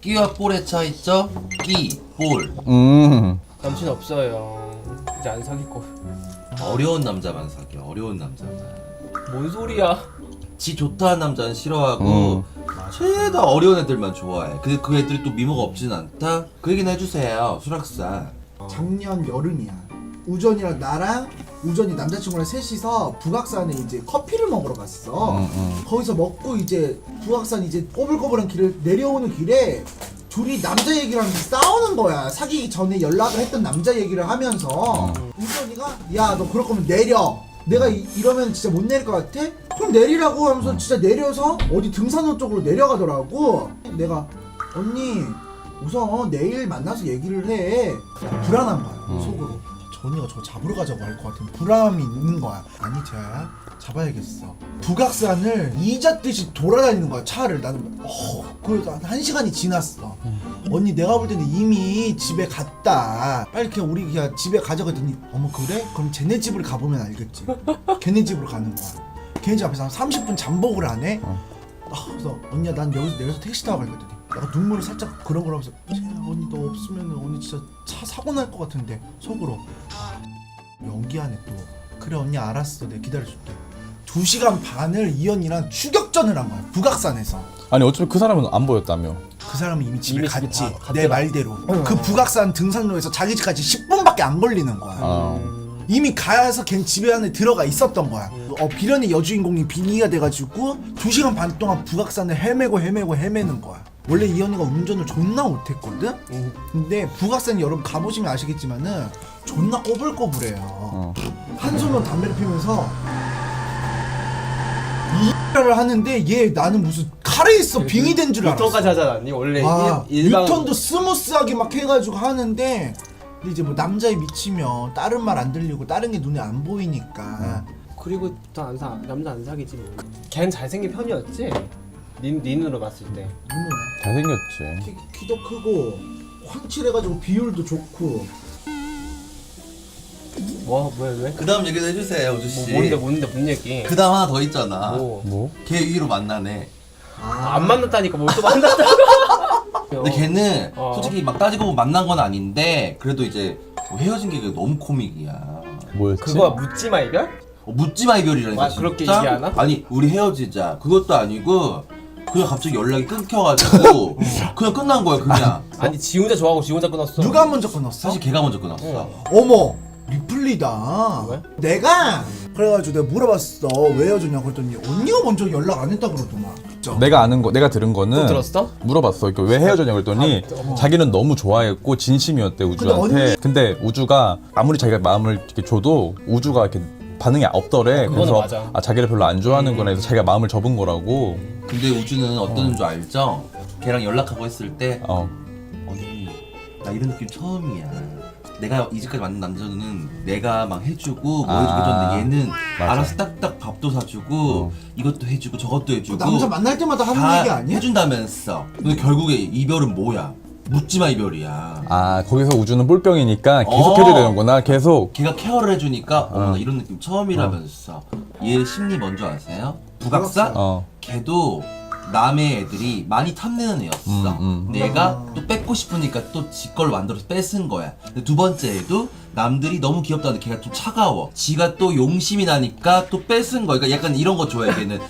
끼와 볼의 차이 있죠? 끼, 볼. 남친 없어요. 이제 안 사귈 거. 어려운 남자만 사귀어. 어려운 남자만. 뭔 소리야? 지 좋다는 남자는 싫어하고 죄다 어려운 애들만 좋아해. 근데 그 애들이 또 미모가 없진 않다? 그 얘기는 해주세요. 수락산. 작년 여름이야. 우전이랑 나랑 우전이 남자친구랑 셋이서 북악산에 이제 커피를 먹으러 갔어. 거기서 먹고 이제 북악산 이제 꼬불꼬불한 길을 내려오는 길에 둘이 남자 얘기를 하면서 싸우는 거야. 사귀기 전에 연락을 했던 남자 얘기를 하면서 우전이가 야 너 그럴 거면 내려. 내가 이러면 진짜 못 내릴 것 같아? 그럼 내리라고 하면서 진짜 내려서 어디 등산로 쪽으로 내려가더라고. 내가 언니 우선 내일 만나서 얘기를 해. 불안한 거야 속으로. 저 언니가 저 잡으러 가자고 할 것 같은 불안함이 있는 거야. 아니 제가 잡아야겠어. 북악산을 이잣듯이 돌아다니는 거야 차를. 나는 그래도 한 시간이 지났어. 언니 내가 볼 때는 이미 집에 갔다. 빨리 그냥 우리 그냥 집에 가자고 했더니 어머 그래? 그럼 쟤네 집을 가보면 알겠지. 걔네 집으로 가는 거야. 걔네 집 앞에서 한 30분 잠복을 하네. 그래서 언니야 난 여기서 내려서 택시 타고 갈 거거든. 내가 눈물을 살짝 그러면서 언니 너 없으면 언니 진짜 차 사고 날 것 같은데 속으로 연기하네 또. 그래 언니 알았어 내가 기다려줄게. 2시간 반을 이 언니랑 추격전을 한 거야 북악산에서. 아니 어차피 그 사람은 안 보였다며. 그 사람은 이미 집에 이미 집에 갔지. 다 내 갔더라. 말대로 그 북악산 등산로에서 자기 집까지 10분밖에 안 걸리는 거야. 이미 가서 걔 집에 안에 들어가 있었던 거야. 비련의 여주인공이 빙의가 돼가지고 2시간 반 동안 북악산을 헤매는 거야. 원래 이 언니가 운전을 존나 못했거든? 근데 북악산 여러분 가보시면 아시겠지만은 존나 꼬불꼬불해요. 한 손으로 담배를 피우면서 를 하는데 얘 나는 무슨 칼에 있어 빙의된 줄 알았어. 유턴까지 하지 않았니? 원래 일방 유턴도 스무스하게 막 해가지고 하는데 근데 이제 뭐 남자에 미치면 다른 말 안 들리고 다른 게 눈에 안 보이니까 그리고 남자 안 사귀지 뭐. 걔는 잘생긴 편이었지? 닌으로 봤을 때. 잘생겼지. 키도 크고 황칠해가지고 비율도 좋고. 왜? 그 다음 얘기도 해주세요, 우주씨. 뭔데 뭔 얘기? 그 다음 하나 더 있잖아. 뭐? 걔 위로 만나네. 안 만났다니까 뭘 또 만났다. 근데 걔는 어. 솔직히 막 따지고 보면 만난 건 아닌데 그래도 이제 뭐 헤어진 게 너무 코믹이야. 뭐였지? 그거 묻지마 이별? 묻지마 이별이라니까. 와, 그렇게 진짜? 얘기하나? 아니 우리 헤어지자 그것도 아니고 그냥 갑자기 연락이 끊겨가지고 그냥 끝난 거야 그냥. 아니 지 혼자 좋아하고 지 혼자 끊었어. 누가 먼저 끊었어? 사실 걔가 먼저 끊었어. 어머 리플리다. 왜? 내가 그래가지고 내가 물어봤어 왜 헤어졌냐 그랬더니 언니가 먼저 연락 안 했다 그러더만. 내가 들은 거는 또 들었어? 물어봤어. 왜 헤어졌냐 그랬더니 자기는 너무 좋아했고 진심이었대 우주한테. 근데 우주가 아무리 자기가 마음을 이렇게 줘도 우주가 이렇게 반응이 없더래. 그거는 그래서 맞아. 자기를 별로 안 좋아하는구나 해서 자기가 마음을 접은 거라고. 근데 우주는 어떤 줄 알죠? 걔랑 연락하고 했을 때 언니 나 이런 느낌 처음이야. 내가 이제까지 만난 남자는 내가 막 해주고 뭐 해주고 했는데 얘는 맞아. 알아서 딱딱 밥도 사주고 이것도 해주고 저것도 해주고 남자 만날 때마다 하는 다 얘기 아니야? 해준다면서. 근데 결국에 이별은 뭐야? 묻지마 이별이야. 거기서 우주는 볼병이니까 계속 해줘야 되는구나. 계속. 걔가 케어를 해주니까 나 이런 느낌 처음이라면서. 얘 심리 뭔지 아세요? 북악산? 걔도 남의 애들이 많이 탐내는 애였어. 근데 얘가 또 뺏고 싶으니까 또 지 걸로 만들어서 뺏은 거야. 근데 두 번째 애도 남들이 너무 귀엽다는데 걔가 좀 차가워. 지가 또 용심이 나니까 또 뺏은 거야. 그러니까 약간 이런 거 좋아해 걔는.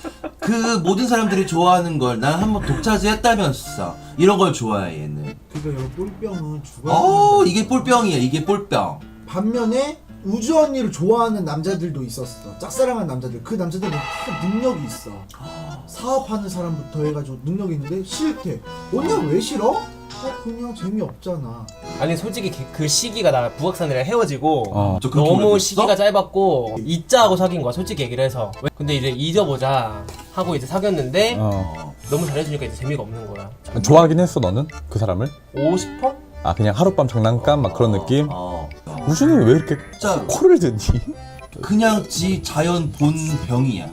그 모든 사람들이 좋아하는 걸 난 한번 독차지했다면서 이런 걸 좋아해 얘는. 그러니까 여러 볼병은 죽어야 이게 볼병이야. 이게 볼병. 반면에 우주 언니를 좋아하는 남자들도 있었어. 짝사랑하는 남자들. 그 남자들은 다 능력이 있어. 사업하는 사람부터 해가지고 능력이 있는데 싫대. 언니가 왜 싫어? 그냥 재미없잖아. 아니 솔직히 그 시기가 나 북악산이랑 헤어지고 저 그렇게 오래 너무 됐어? 시기가 짧았고 잊자 하고 사귄 거야 솔직히 얘기를 해서. 근데 이제 잊어보자 하고 이제 사귀었는데 너무 잘해주니까 이제 재미가 없는 거야. 좋아하긴 했어 너는 그 사람을? 50%? 그냥 하룻밤 장난감 막 그런 느낌? 우주는 왜 이렇게 진짜 코를 드니? 그냥 지 자연 본 병이야.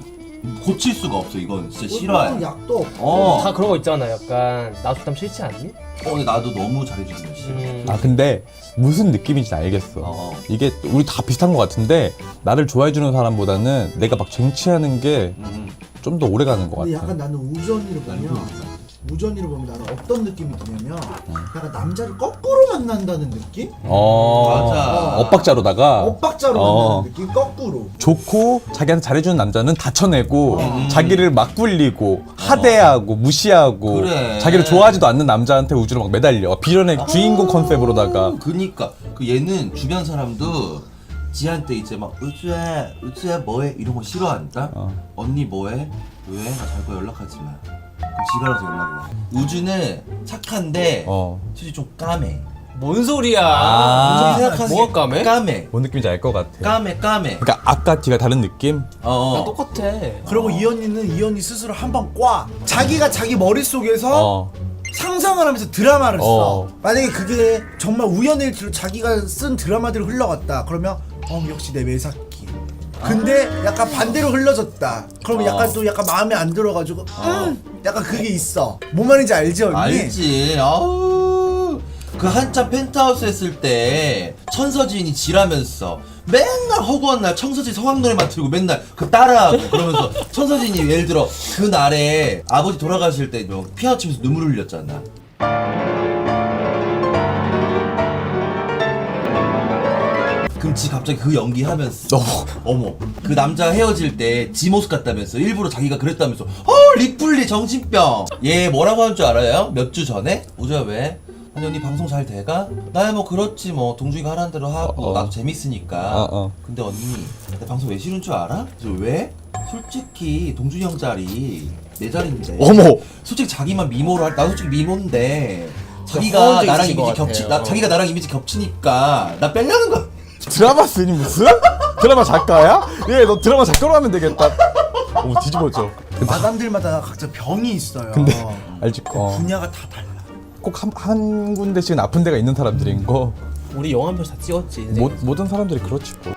고칠 수가 없어. 이건 진짜 싫어해. 약도 없고. 다 그런 거 있잖아. 약간 나 좋다면 싫지 않니? 근데 나도 너무 잘해주는 시. 근데 무슨 느낌인지 알겠어. 이게 우리 다 비슷한 것 같은데 나를 좋아해주는 사람보다는 내가 막 쟁취하는 게 좀 더 오래 가는 것 근데 같아. 약간 나는 우주 언니를 알고 보면 있어. 우전이를 보면 나는 어떤 느낌이 드냐면 약간 남자를 거꾸로 만난다는 느낌? 맞아. 엇박자로다가 엇박자로 만나는 느낌? 거꾸로. 좋고 자기한테 잘해주는 남자는 다 쳐내고 자기를 막 굴리고 하대하고 무시하고 그래. 자기를 좋아하지도 않는 남자한테 우주로 막 매달려 비련의 주인공 컨셉으로다가 그니까 그 얘는 주변 사람도 지한테 이제 막 우주야 뭐해 이런 거 싫어한다. 언니 뭐해? 왜? 나 잘 거 연락하지 마. 그럼 지가 알아서 연락을 와. 우주는 착한데 솔직히 좀 까매. 뭔 소리야? 아. 무슨 생각하는 뭐가 까매? 까매. 뭔 느낌인지 알 것 같아. 까매. 그러니까 아까 뒤가 다른 느낌? 나 똑같아. 그리고 이 언니는 이 언니 스스로 한 번 꽈. 자기가 자기 머릿속에서 상상을 하면서 드라마를 써. 만약에 그게 정말 우연의 일치로 자기가 쓴 드라마대로 흘러갔다. 그러면 역시 내 매사끼. 근데 약간 반대로 흘러졌다. 그러면 약간 또 약간 마음에 안 들어가지고 약간 그게 있어. 뭔 말인지 알지 언니? 알지. 아우. 그 한참 펜트하우스 했을 때 천서진이 지라면서 맨날 허구한 날 청서진 성악 노래만 틀고 맨날 그 따라하고 그러면서 천서진이 예를 들어 그 날에 아버지 돌아가실 때 피아노 치면서 눈물을 흘렸잖아. 그럼 지 갑자기 그 연기하면서 어머 그 남자 헤어질 때 지 모습 같다면서 일부러 자기가 그랬다면서 리플리 정신병. 얘 뭐라고 하는 줄 알아요? 몇 주 전에? 우주야 왜? 아니 언니 방송 잘 돼가? 나야 뭐 그렇지 뭐 동준이가 하라는 대로 하고 나도 재밌으니까. 근데 언니 내 방송 왜 싫은 줄 알아? 그래서 왜? 솔직히 동준이 형 자리 내 자리인데. 어머! 솔직히 자기만 미모로 나도 솔직히 미모인데 자기가 허언증 나랑 있으신 이미지 것 같아요. 자기가 나랑 이미지 겹치니까 나 빼려는 거야. 드라마 쓰니 무슨? 드라마 작가야? 예, 너 드라마 작가로 하면 되겠다. 오, 뒤집어져. 마담들마다 각자 병이 있어요. 알지? 분야가 다 달라. 꼭 한 군데씩은 아픈 데가 있는 사람들인 거. 우리 영화 한 편 다 찍었지. 인생에서. 모든 사람들이 그렇지 뭐.